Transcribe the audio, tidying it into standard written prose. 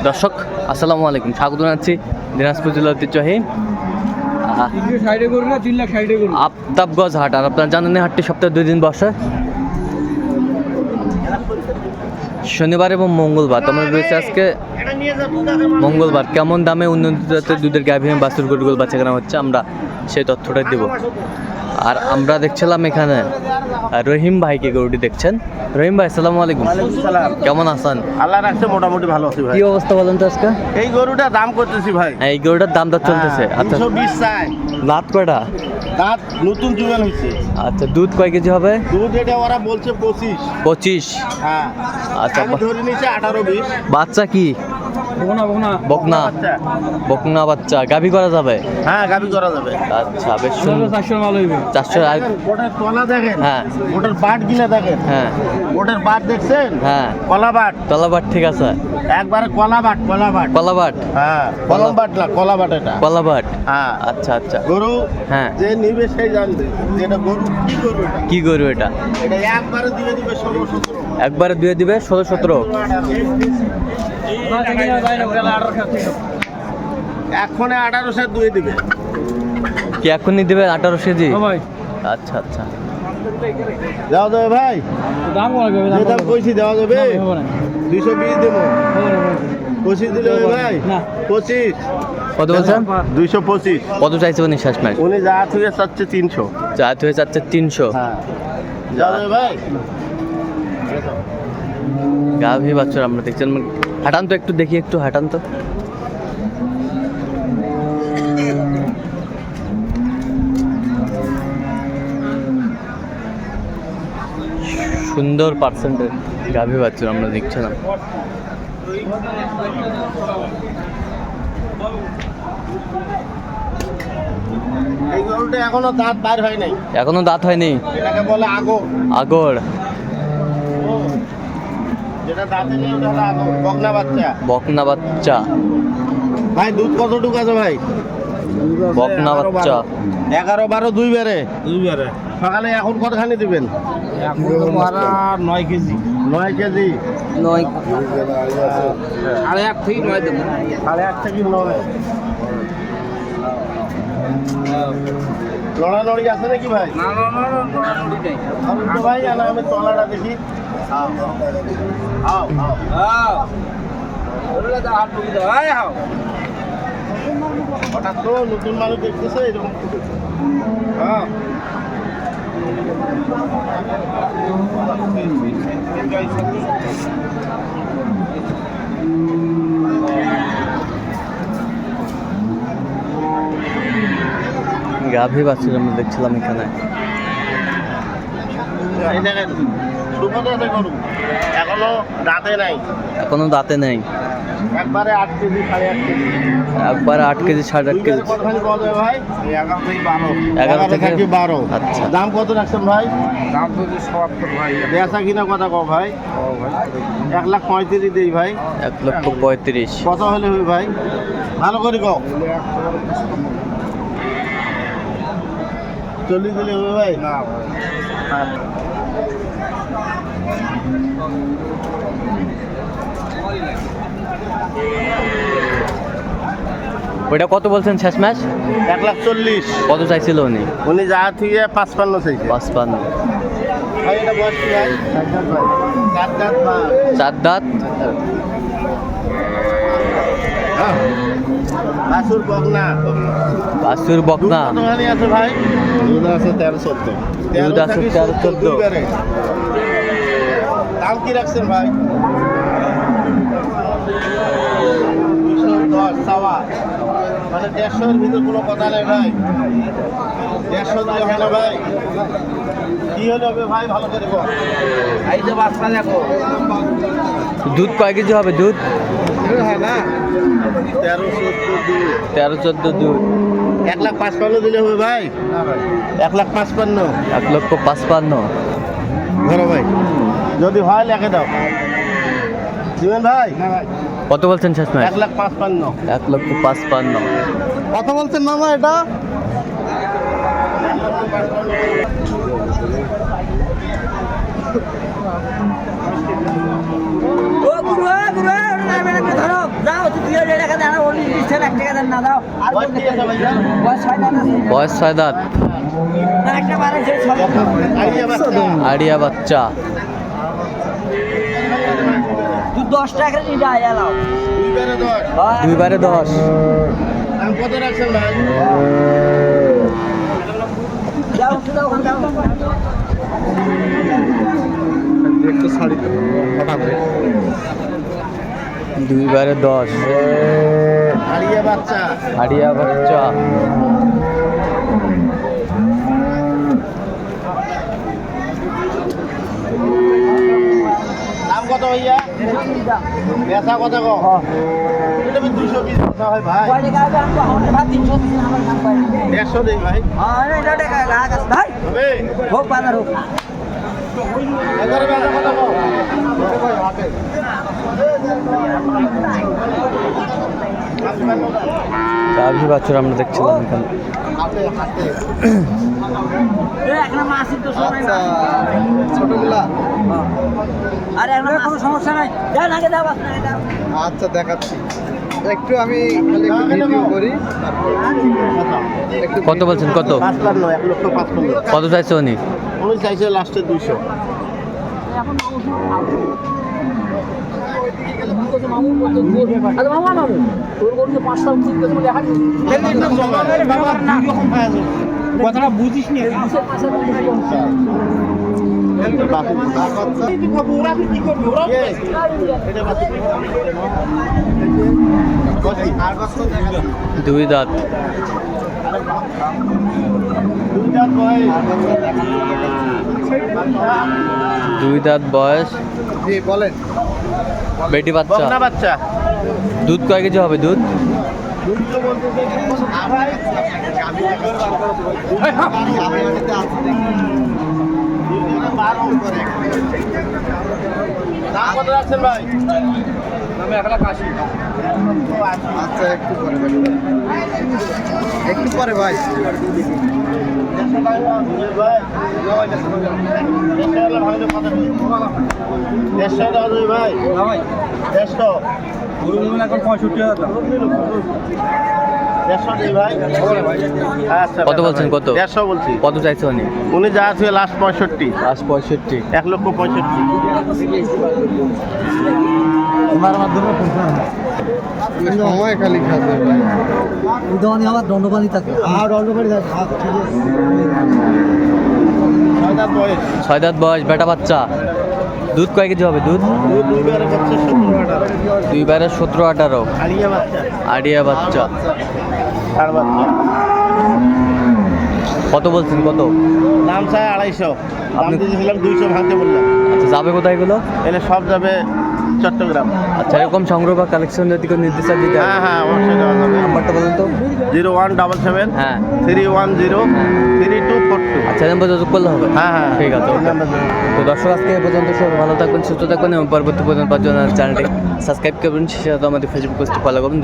দর্শক আসসালামু আলাইকুম, স্বাগত জানাচ্ছি দিনাজপুর জেলার ঐতিহ্যবাহী আফতাবগঞ্জ হাট। আর আপনারা জানেন এই হাটটি সপ্তাহে 2 দিন বসে, শনিবার এবং মঙ্গলবার। তোমরা রয়েছে আজকে মঙ্গলবার। কেমন দামে উন্নত জাতের দুধের গাভী এবং বাছুর গরুগুলো বাচ্চা কেনা হচ্ছে, আমরা সেই তথ্যটা দেব। আর আমরা দেখছিলাম এখানে রহিম ভাইকে গরুটি দেখছেন। রহিম ভাই আসসালামু আলাইকুম। কেমন আছেন? আল্লাহ রাখছে, মোটামুটি ভালো আছি ভাই। কি অবস্থা বলেন তো আজকে? এই গরুটা দাম করতেছি ভাই। এই গরুটার দাম দর চলতেছে। আচ্ছা 220 চাই। দাঁত কয়টা? দাঁত নতুন জুয়ান হয়েছে। আচ্ছা দুধ কয় কেজি হবে? দুধ এটা ওরা বলছে 25। হ্যাঁ আচ্ছা আমি ধরে নিয়েছি 18-20। বাচ্চা কি? বকনা বকনা বাচ্চা। গাভী করা যাবে? হ্যাঁ গাভী করা যাবে। আচ্ছা বেশ সুন্দর। 400 আর ওটার তলা দেখেন, হ্যাঁ ওটার বাট গিলা দেখেন, হ্যাঁ ওটার বাট দেখছেন? হ্যাঁ কলা বাট। তলাবাট ঠিক আছে। একবারে কলা বাট। কলাবাট। হ্যাঁ কলম বাট না, কলা বাট এটা। কলাবাট। হ্যাঁ আচ্ছা আচ্ছা গরু হ্যাঁ। যে নিবে সেই জানবে যে এটা গরু কি গরু। এটা কি গরু এটা? এটা একবারে দিয়ে দিবে 16-17। একবারে দিয়ে দিবে 16-17। এখন 1800 দুয়ে দিবে। কি এখনই দিবে 18 কেজি? আচ্ছা আচ্ছা দেওয়া যাবে ভাই? যে দাম কইছি দেওয়া যাবে? 220 দেবো। 25 দিলে হবে ভাই? 25। কত বলছেন? 225। কত চাইছে উনি শেষ ম্যাচ? উনি যা থেকে চাচ্ছে 300। চার হয়ে যাচ্ছে 300। হ্যাঁ দেওয়া যাবে ভাই? গাভী বাচ্চা আমরা দেখছেন। হাঁটান তো একটু দেখি, একটু হাঁটান তো। সুন্দর পার্সেন্টের গাভী বাচ্চা আমরা দেখছিলাম। এই গরুটা এখনো দাঁত বাইর হয় নাই। এখনো দাঁত হয়নি। এটাকে বলে আগর। আগর। যেটা দাঁতে নেই ওটা হলো আগর। বকনা বাচ্চা। বকনা বাচ্চা। ভাই দুধ কতটুকু আছে ভাই? বকনা বাচ্চা 11-12 দুই বারে। সকালে এখন কতখানি দিবেন? এখন তো মারা 9 কেজি। 9 কেজি। 9 সাড়ে 8 থেকে 9 দেবো। সাড়ে 8 থেকে 9। লড়ালড়ি আছে নাকি ভাই? না ভাই না, আমি তলাটা দেখি। হঠাৎ তো নতুন মানুষ দেখতেছে এরকম। হ্যাঁ গাভী বাচ্চা আমরা দেখছিলাম এখানে। এই দেখেন সুপথে আছে গরু, এখনো দাঁতে নাই। এখনো দাঁতে নেই। একবারে 8 কেজি 8.5 কেজি। একবার 8 কেজি 8.5 কেজি। কতখানি পাওয়া যাবে ভাই? 11 থেকে 12। 11 থেকে 12। আচ্ছা। দাম কত রাখছেন ভাই? দাম তো 77 ভাই। বেচা কিনা কথা কও ভাই? 1,35,000 দেই ভাই। 1,35,000। কত হলে হবে ভাই? ভালো করে কও। 40 দিলে হবে ভাই? না ভাই। ওইটা কত বলছেন শেষ ম্যাচ? 1,40,000। কত চাইছিল উনি? উনি যা থেকে 55 চাইছে। 55। ভাই এটা বয়স কি ভাই? 4 দাঁত ভাই। 4 দাঁত। বাছুর বকনা। বাছুর বকনা। দুধ কতখানি আছে ভাই? দুধ আছে 13-14। দুধ আছে 13-14। দুই বারে। দাম কি রাখছেন ভাই? 210 চাওয়া। মানে 150 এর ভিতর কোনো কথা নেই ভাই। 150 দিলে হয় না ভাই? কি হলে হবে ভাই ভালো করে বল। এই যে বাচ্চা দেখো। দুধ কয় কেজি হবে দুধ? হয় না 13-14 13-14 দুধ। দুধ। 1,55,000 দিলে হবে ভাই? 1,55,000। 1,55,000। ধরো ভাই, যদি হয় লেখে দাও। দিবেন ভাই? কত বলছেন শেষ ম্যাচ? 1,55,000। 1,55,000। কত বলছেন মামা এটা? ও গুরু ধরো যাও বয়স কি আছে ভাইয়া? বয়স 6 দাঁত, আইডিয়া বাচ্চা। আড়িয়া বাচ্চা। 10 টাকা নিয়ে আয়ালাও দুইবারে 10। 2 বারে 10। দাম কত রাখছেন ভাই? যাও দাও দাও একটু শাড়ি কথা বলে 2 বারে 10, আইডিয়া বাচ্চা। আড়িয়া বাচ্চা। দাম কত ভাইয়া? বেচা কত গো? এটা আমি 220 কথা হয় ভাই। কয় টাকা দাম তো আমার ভাত 300 দিন আমার নাম পাই 150 দেই ভাই। আরে এটা টাকা লাগাস ভাই হবে? হোক বাজার হোক এবারে বেচা কত গো? গাভী বাছুর আমরা দেখছিলাম এখানে। এখন মাসিক তো সময় না ছোটগুলা আরে এখন কোনো সমস্যা নাই দেন আগে দাও আপনাকে দাও আচ্ছা দেখাচ্ছি একটু আমি খালি একটু ভিডিও করি একটু কত বলছেন কত? 55, 1,55,000 কত চাইছে উনি? উনি চাইছে লাস্টে 200। কথাটা বুঝিস নি দুই দাঁত, দুই দাঁত বয়স, জি বলেন বেটি বাচ্চা। বকনা বাচ্চা। দুধ কয় কেজি হবে দুধ? দাম কত রাখছেন ভাই? আচ্ছা একটু পরে ভাই একটু পরে ভাই কত বলছেন কত? 150 বলছি। কত চাইছে উনি? উনি যা আছে লাস্ট 65, লাস্ট 65। 1,65,000। সময় খালি খাবে ভাই উদয়নি আমার দণ্ডবাণী থাকে আর দণ্ডবাণী থাকে ঠিক আছে 6 দাঁত বয়স। 6 দাঁত বয়স, বেটা বাচ্চা। দুধ কয় কেজি হবে দুধ? দুইবারে বাচ্চা 17-18। 2 বারে 17-18। আলিয়া বাচ্চা। আড়িয়া বাচ্চা। আর বাচ্চা। কত বলছেন কত? দাম চাই 250। দাম আপনি- দিয়েছিলাম 200 ভাঙতে বললাম। আচ্ছা যাবে কোথায় এগুলো? এলে সব যাবে চট্টগ্রাম। আচ্ছা এরকম সংগ্রহ বা কালেকশন যদি কেউ নির্দেশ দিতে হ্যাঁ হ্যাঁ অবশ্যই দেওয়া যাবে। নাম্বারটা বলুন তো। 0177 হ্যাঁ 310 3242। আচ্ছা এরকম যোগাযোগ করলে হবে। হ্যাঁ হ্যাঁ ঠিক আছে এই নাম্বার দেবেন। তো দর্শক আজকে এ পর্যন্ত সবাই ভালো থাকবেন, সুস্থ থাকবেন এবং পরবর্তী পর্যন্ত পাওয়ার জন্য চ্যানেলটি সাবস্ক্রাইব করবেন, সেই সাথে আমাদের ফেসবুক পেজটি ফলো করবেন।